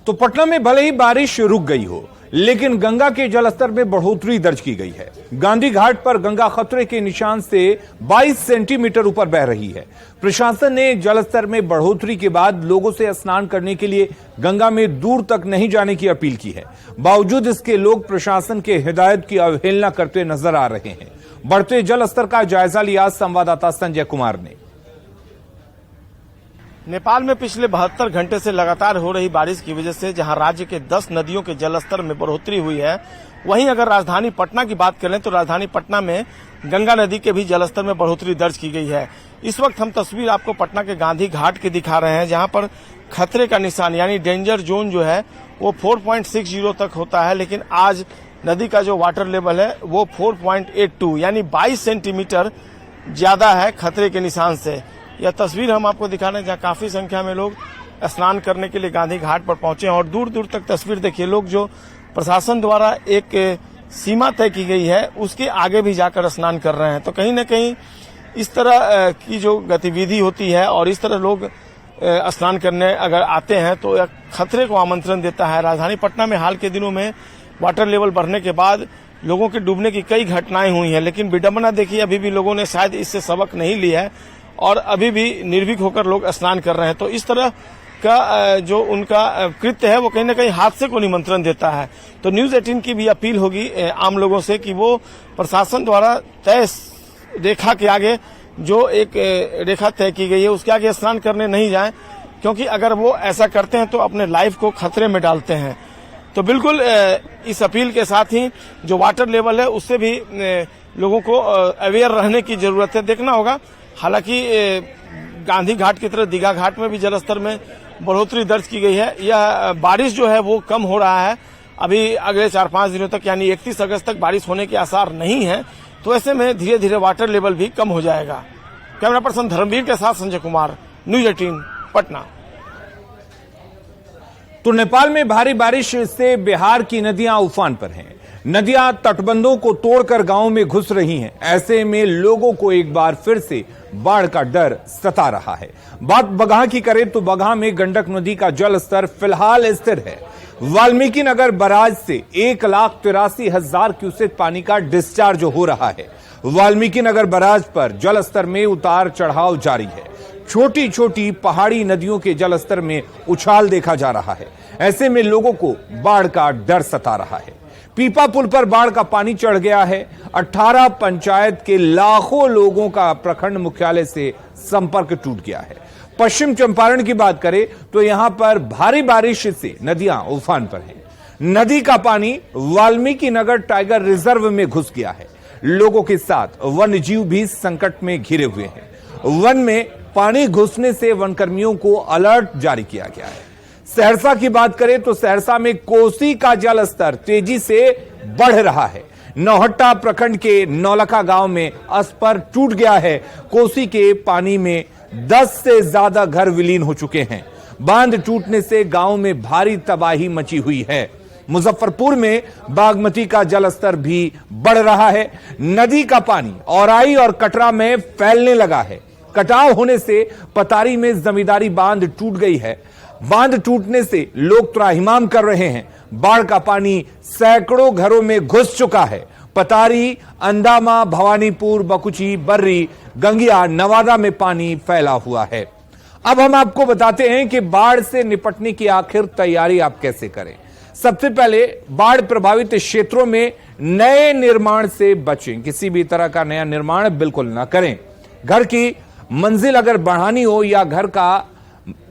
तो पटना में भले ही बारिश रुक गई हो, लेकिन गंगा के जलस्तर में बढ़ोतरी दर्ज की गई है। गांधी घाट पर गंगा खतरे के निशान से 22 सेंटीमीटर ऊपर बह रही है। प्रशासन ने जलस्तर में बढ़ोतरी के बाद लोगों से स्नान करने के लिए गंगा में दूर तक नहीं जाने की अपील की है। बावजूद इसके लोग प्रशासन के हिदायत की अवहेलना करते नजर आ रहे हैं। बढ़ते जलस्तर का जायजा लिया संवाददाता संजय कुमार ने। नेपाल में पिछले 72 घंटे से लगातार हो रही बारिश की वजह से जहां राज्य के 10 नदियों के जलस्तर में बढ़ोतरी हुई है, वहीं अगर राजधानी पटना की बात करें तो राजधानी पटना में गंगा नदी के भी जलस्तर में बढ़ोतरी दर्ज की गई है। इस वक्त हम तस्वीर आपको पटना के गांधी घाट की दिखा रहे हैं, जहां पर खतरे का निशान यानी डेंजर जोन जो है वो 4.60 तक होता है, लेकिन आज नदी का जो वाटर लेवल है वो 4.82 यानी 22 सेंटीमीटर ज्यादा है खतरे के निशान से। यह तस्वीर हम आपको दिखा रहे हैं जहाँ काफी संख्या में लोग स्नान करने के लिए गांधी घाट पर पहुंचे हैं और दूर दूर तक तस्वीर देखिए, लोग जो प्रशासन द्वारा एक सीमा तय की गई है उसके आगे भी जाकर स्नान कर रहे हैं। तो कहीं न कहीं इस तरह की जो गतिविधि होती है और इस तरह लोग स्नान करने अगर आते हैं तो यह खतरे को आमंत्रण देता है। राजधानी पटना में हाल के दिनों में वाटर लेवल बढ़ने के बाद लोगों के डूबने की कई घटनाएं हुई हैं, लेकिन विडंबना देखिए अभी भी लोगों ने शायद इससे सबक नहीं लिया है और अभी भी निर्भीक होकर लोग स्नान कर रहे हैं। तो इस तरह का जो उनका कृत्य है वो कहीं न कहीं हादसे को निमंत्रण देता है। तो न्यूज 18 की भी अपील होगी आम लोगों से कि वो प्रशासन द्वारा तय रेखा के आगे जो एक रेखा तय की गई है उसके आगे स्नान करने नहीं जाएं, क्योंकि अगर वो ऐसा करते हैं तो अपने लाइफ को खतरे में डालते हैं। तो बिल्कुल इस अपील के साथ ही जो वाटर लेवल है उससे भी लोगों को अवेयर रहने की जरूरत है। देखना होगा, हालांकि गांधी घाट की तरह दीघा घाट में भी जलस्तर में बढ़ोतरी दर्ज की गई है। यह बारिश जो है वो कम हो रहा है, अभी अगले 4-5 दिनों तक यानी 31 अगस्त तक बारिश होने के आसार नहीं है। तो ऐसे में धीरे धीरे वाटर लेवल भी कम हो जाएगा। कैमरा पर्सन धर्मवीर के साथ संजय कुमार, न्यूज 18 पटना। तो नेपाल में भारी बारिश से बिहार की नदियां उफान पर हैं। नदियां तटबंधों को तोड़कर गांवों में घुस रही हैं। ऐसे में लोगों को एक बार फिर से बाढ़ का डर सता रहा है। बात बगहा की करें तो बगहा में गंडक नदी का जल स्तर फिलहाल स्थिर है। वाल्मीकि नगर बराज से 1,83,000 क्यूसेक पानी का डिस्चार्ज हो रहा है। वाल्मीकि नगर बराज पर जल स्तर में उतार चढ़ाव जारी है। छोटी छोटी पहाड़ी नदियों के जलस्तर में उछाल देखा जा रहा है। ऐसे में लोगों को बाढ़ का डर सता रहा है। पीपा पुल पर बाढ़ का पानी चढ़ गया है। 18 पंचायत के लाखों लोगों का प्रखंड मुख्यालय से संपर्क टूट गया है। पश्चिम चंपारण की बात करें तो यहां पर भारी बारिश से नदियां उफान पर हैं। नदी का पानी वाल्मीकि नगर टाइगर रिजर्व में घुस गया है। लोगों के साथ वन्य जीव भी संकट में घिरे हुए हैं। वन में पानी घुसने से वनकर्मियों को अलर्ट जारी किया गया है। सहरसा की बात करें तो सहरसा में कोसी का जल स्तर तेजी से बढ़ रहा है। नौहट्टा प्रखंड के नौलखा गांव में अस्पर टूट गया है। कोसी के पानी में 10 से ज्यादा घर विलीन हो चुके हैं। बांध टूटने से गांव में भारी तबाही मची हुई है। मुजफ्फरपुर में बागमती का जलस्तर भी बढ़ रहा है। नदी का पानी औराई और कटरा में फैलने लगा है। कटाव होने से पतारी में जमींदारी बांध टूट गई है। बांध टूटने से लोग त्राहिमाम कर रहे हैं। बाढ़ का पानी सैकड़ों घरों में घुस चुका है। पतारी, अंदामा, भवानीपुर, बकुची, बर्री, गंगिया, नवादा में पानी फैला हुआ है। अब हम आपको बताते हैं कि बाढ़ से निपटने की आखिर तैयारी आप कैसे करें। सबसे पहले बाढ़ प्रभावित क्षेत्रों में नए निर्माण से बचें। किसी भी तरह का नया निर्माण बिल्कुल ना करें। घर की मंजिल अगर बढ़ानी हो या घर का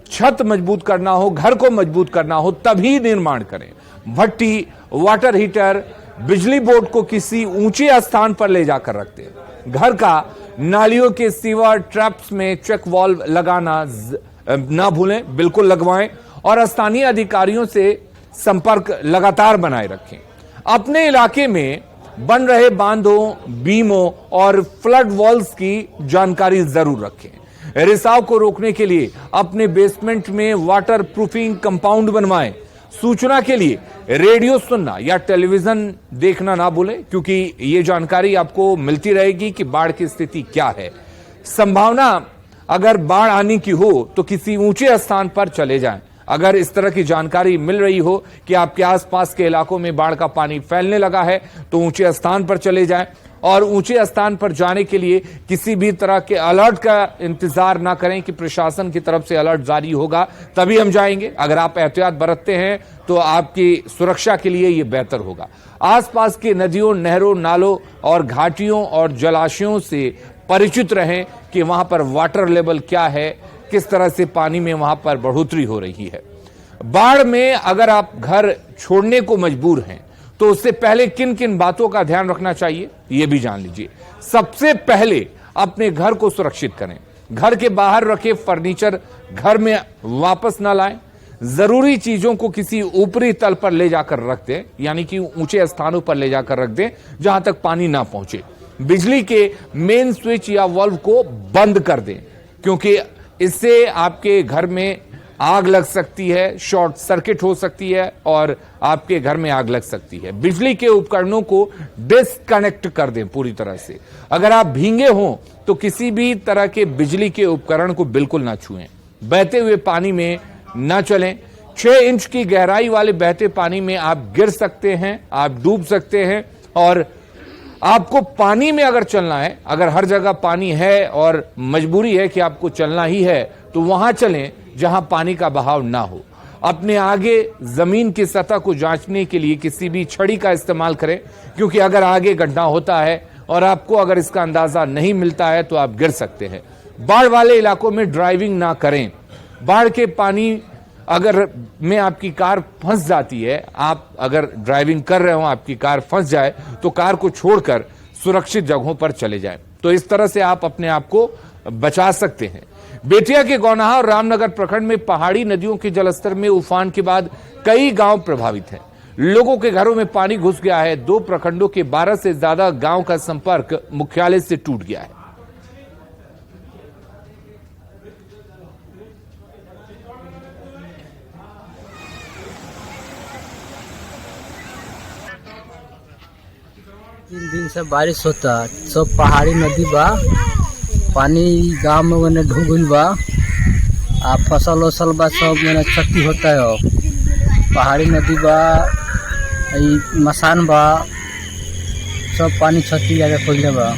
छत मजबूत करना हो, घर को मजबूत करना हो, तभी निर्माण करें। भट्टी, वाटर हीटर, बिजली बोर्ड को किसी ऊंचे स्थान पर ले जाकर रखते हैं। घर का नालियों के सीवर ट्रैप्स में चेक वाल्व लगाना ना भूलें, बिल्कुल लगवाएं और स्थानीय अधिकारियों से संपर्क लगातार बनाए रखें। अपने इलाके में बन रहे बांधों, बीमों और फ्लड वॉल्स की जानकारी जरूर रखें। रिसाव को रोकने के लिए अपने बेसमेंट में वाटर प्रूफिंग कंपाउंड बनवाएं। सूचना के लिए रेडियो सुनना या टेलीविजन देखना ना भूलें, क्योंकि ये जानकारी आपको मिलती रहेगी कि बाढ़ की स्थिति क्या है। संभावना अगर बाढ़ आने की हो तो किसी ऊंचे स्थान पर चले जाएं। अगर इस तरह की जानकारी मिल रही हो कि आपके आसपास के इलाकों में बाढ़ का पानी फैलने लगा है तो ऊंचे स्थान पर चले जाएं और ऊंचे स्थान पर जाने के लिए किसी भी तरह के अलर्ट का इंतजार ना करें कि प्रशासन की तरफ से अलर्ट जारी होगा तभी हम जाएंगे। अगर आप एहतियात बरतते हैं तो आपकी सुरक्षा के लिए यह बेहतर होगा। आसपास के नदियों, नहरों, नालों और घाटियों और जलाशयों से परिचित रहें कि वहां पर वाटर लेवल क्या है, किस तरह से पानी में वहां पर बढ़ोतरी हो रही है। बाढ़ में अगर आप घर छोड़ने को मजबूर हैं तो उससे पहले किन किन बातों का ध्यान रखना चाहिए यह भी जान लीजिए। सबसे पहले अपने घर को सुरक्षित करें। घर के बाहर रखे फर्नीचर घर में वापस न लाएं। जरूरी चीजों को किसी ऊपरी तल पर ले जाकर रख दें, यानी कि ऊंचे स्थानों पर ले जाकर रख दें जहां तक पानी ना पहुंचे। बिजली के मेन स्विच या वाल्व को बंद कर दें, क्योंकि इससे आपके घर में आग लग सकती है, शॉर्ट सर्किट हो सकती है और आपके घर में आग लग सकती है। बिजली के उपकरणों को डिस्कनेक्ट कर दें पूरी तरह से। अगर आप भींगे हों तो किसी भी तरह के बिजली के उपकरण को बिल्कुल ना छुएं। बहते हुए पानी में ना चलें। 6 इंच की गहराई वाले बहते पानी में आप गिर सकते हैं, आप डूब सकते हैं। और आपको पानी में अगर चलना है, अगर हर जगह पानी है और मजबूरी है कि आपको चलना ही है, तो वहां चलें जहां पानी का बहाव ना हो। अपने आगे जमीन की सतह को जांचने के लिए किसी भी छड़ी का इस्तेमाल करें, क्योंकि अगर आगे गड्ढा होता है और आपको अगर इसका अंदाजा नहीं मिलता है तो आप गिर सकते हैं। बाढ़ वाले इलाकों में ड्राइविंग ना करें। बाढ़ के पानी अगर में आपकी कार फंस जाती है, आप अगर ड्राइविंग कर रहे हो, आपकी कार फंस जाए तो कार को छोड़कर सुरक्षित जगहों पर चले जाएं। तो इस तरह से आप अपने आप को बचा सकते हैं। बेटिया के गौनाहा और रामनगर प्रखंड में पहाड़ी नदियों के जलस्तर में उफान के बाद कई गांव प्रभावित हैं। लोगों के घरों में पानी घुस गया है। 2 प्रखंडों के 12 से ज्यादा गांव का संपर्क मुख्यालय से टूट गया है। तीन दिन से बारिश होता, सब पहाड़ी नदी बा, पानी गांव में मैंने ढूंढ बा, आ फसल वसल बा, सब मैंने क्षति होता है। पहाड़ी नदी बा, मसान बा, सब पानी क्षति जाके खोलने बा।